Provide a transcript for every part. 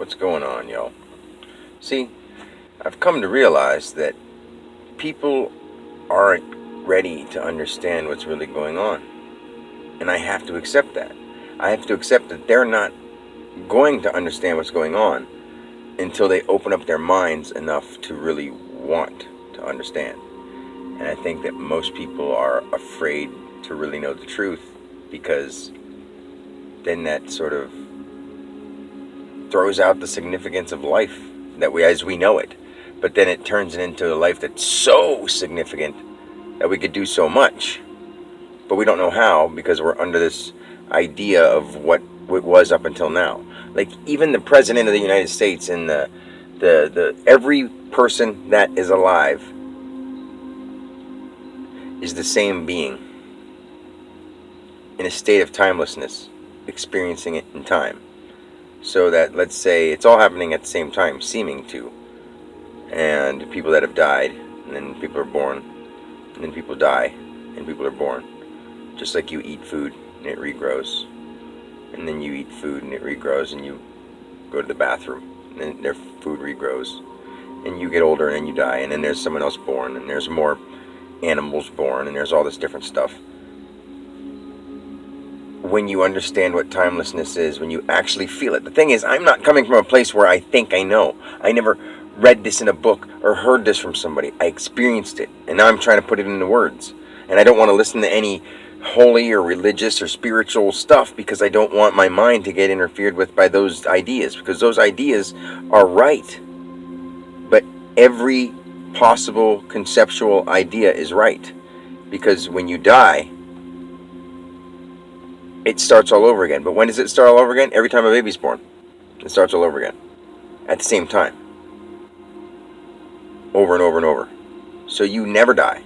What's going on, y'all? See, I've come to realize that people aren't ready to understand what's really going on. And I have to accept that. I have to accept that they're not going to understand what's going on until they open up their minds enough to really want to understand. And I think that most people are afraid to really know the truth, because then that sort of throws out the significance of life that as we know it. But then it turns it into a life that's so significant that we could do so much, but we don't know how, because we're under this idea of what it was up until now. Like even the president of the United States and the every person that is alive is the same being in a state of timelessness, experiencing it in time. So that, let's say, it's all happening at the same time, seeming to. And people that have died, and then people are born, and then people die, and people are born. Just like you eat food, and it regrows. And then you eat food, and it regrows, and you go to the bathroom, and then their food regrows. And you get older, and then you die, and then there's someone else born, and there's more animals born, and there's all this different stuff. When you understand what timelessness is, when you actually feel it. The thing is, I'm not coming from a place where I think I know. I never read this in a book or heard this from somebody. I experienced it, and now I'm trying to put it into words. And I don't want to listen to any holy or religious or spiritual stuff, because I don't want my mind to get interfered with by those ideas, because those ideas are right. But every possible conceptual idea is right, because when you die, it starts all over again. But when does it start all over again? Every time a baby's born, it starts all over again at the same time, over and over and over. So you never die.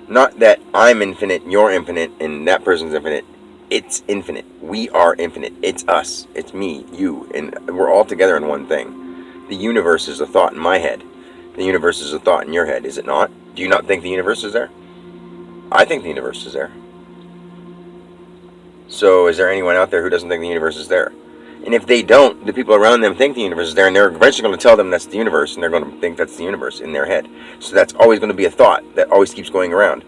Not that I'm infinite, you're infinite, and that person's infinite. It's infinite. We are infinite. It's us. It's me, you, and we're all together in one thing. The universe is a thought in my head. The universe is a thought in your head, is it not? Do you not think the universe is there? I think the universe is there. So is there anyone out there who doesn't think the universe is there? And if they don't, the people around them think the universe is there, and they're eventually going to tell them that's the universe, and they're going to think that's the universe in their head. So that's always going to be a thought that always keeps going around.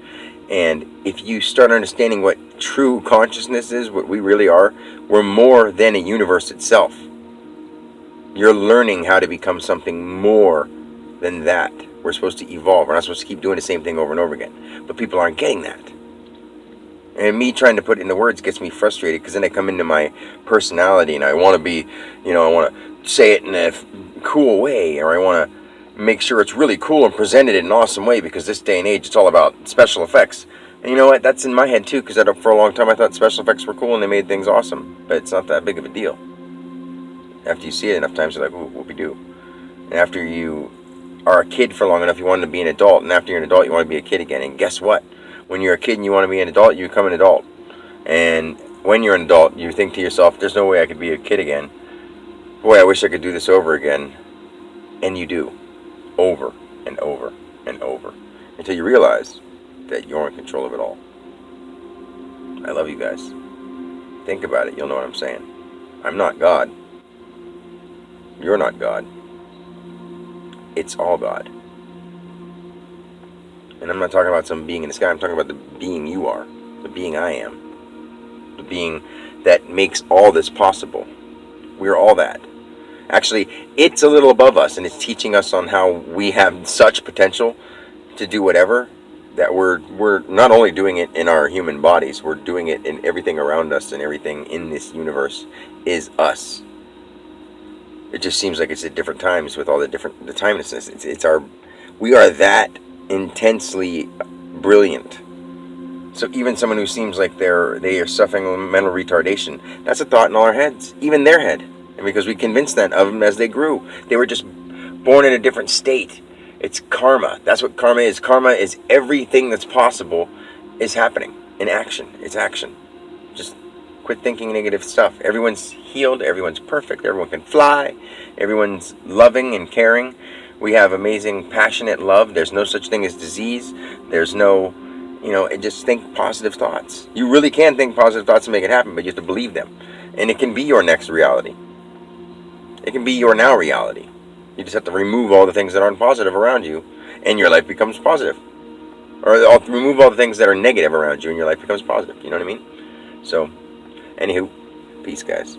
And if you start understanding what true consciousness is, what we really are, we're more than a universe itself. You're learning how to become something more than that. We're supposed to evolve. We're not supposed to keep doing the same thing over and over again. But people aren't getting that. And me trying to put it into words gets me frustrated, because then I come into my personality and I want to be, I want to say it in a cool way, or I want to make sure it's really cool and presented in an awesome way, because this day and age it's all about special effects. And you know what? That's in my head too, because for a long time I thought special effects were cool and they made things awesome. But it's not that big of a deal. After you see it enough times, you're like, ooh, whoopie-doo. And after you are a kid for long enough, you want to be an adult. And after you're an adult, you want to be a kid again. And guess what? When you're a kid and you want to be an adult, you become an adult. And when you're an adult, you think to yourself, there's no way I could be a kid again. Boy, I wish I could do this over again. And you do. Over and over and over. Until you realize that you're in control of it all. I love you guys. Think about it. You'll know what I'm saying. I'm not God. You're not God. It's all God. And I'm not talking about some being in the sky. I'm talking about the being you are. The being I am. The being that makes all this possible. We're all that. Actually, it's a little above us, and it's teaching us on how we have such potential to do whatever, that we're not only doing it in our human bodies, we're doing it in everything around us, and everything in this universe is us. It just seems like it's at different times with all the timelessness. We are that intensely brilliant. So even someone who seems like they are suffering mental retardation, that's a thought in all our heads, even their head. And because we convinced that of them as they grew, they were just born in a different state. It's karma. That's what karma is. Karma is everything that's possible is happening in action. It's action. Just quit thinking negative stuff. Everyone's healed. Everyone's perfect. Everyone can fly. Everyone's loving and caring. We have amazing, passionate love. There's no such thing as disease. There's no, just think positive thoughts. You really can think positive thoughts and make it happen, but you have to believe them. And it can be your next reality. It can be your now reality. You just have to remove all the things that aren't positive around you, and your life becomes positive. Or remove all the things that are negative around you, and your life becomes positive. You know what I mean? So, anywho, peace, guys.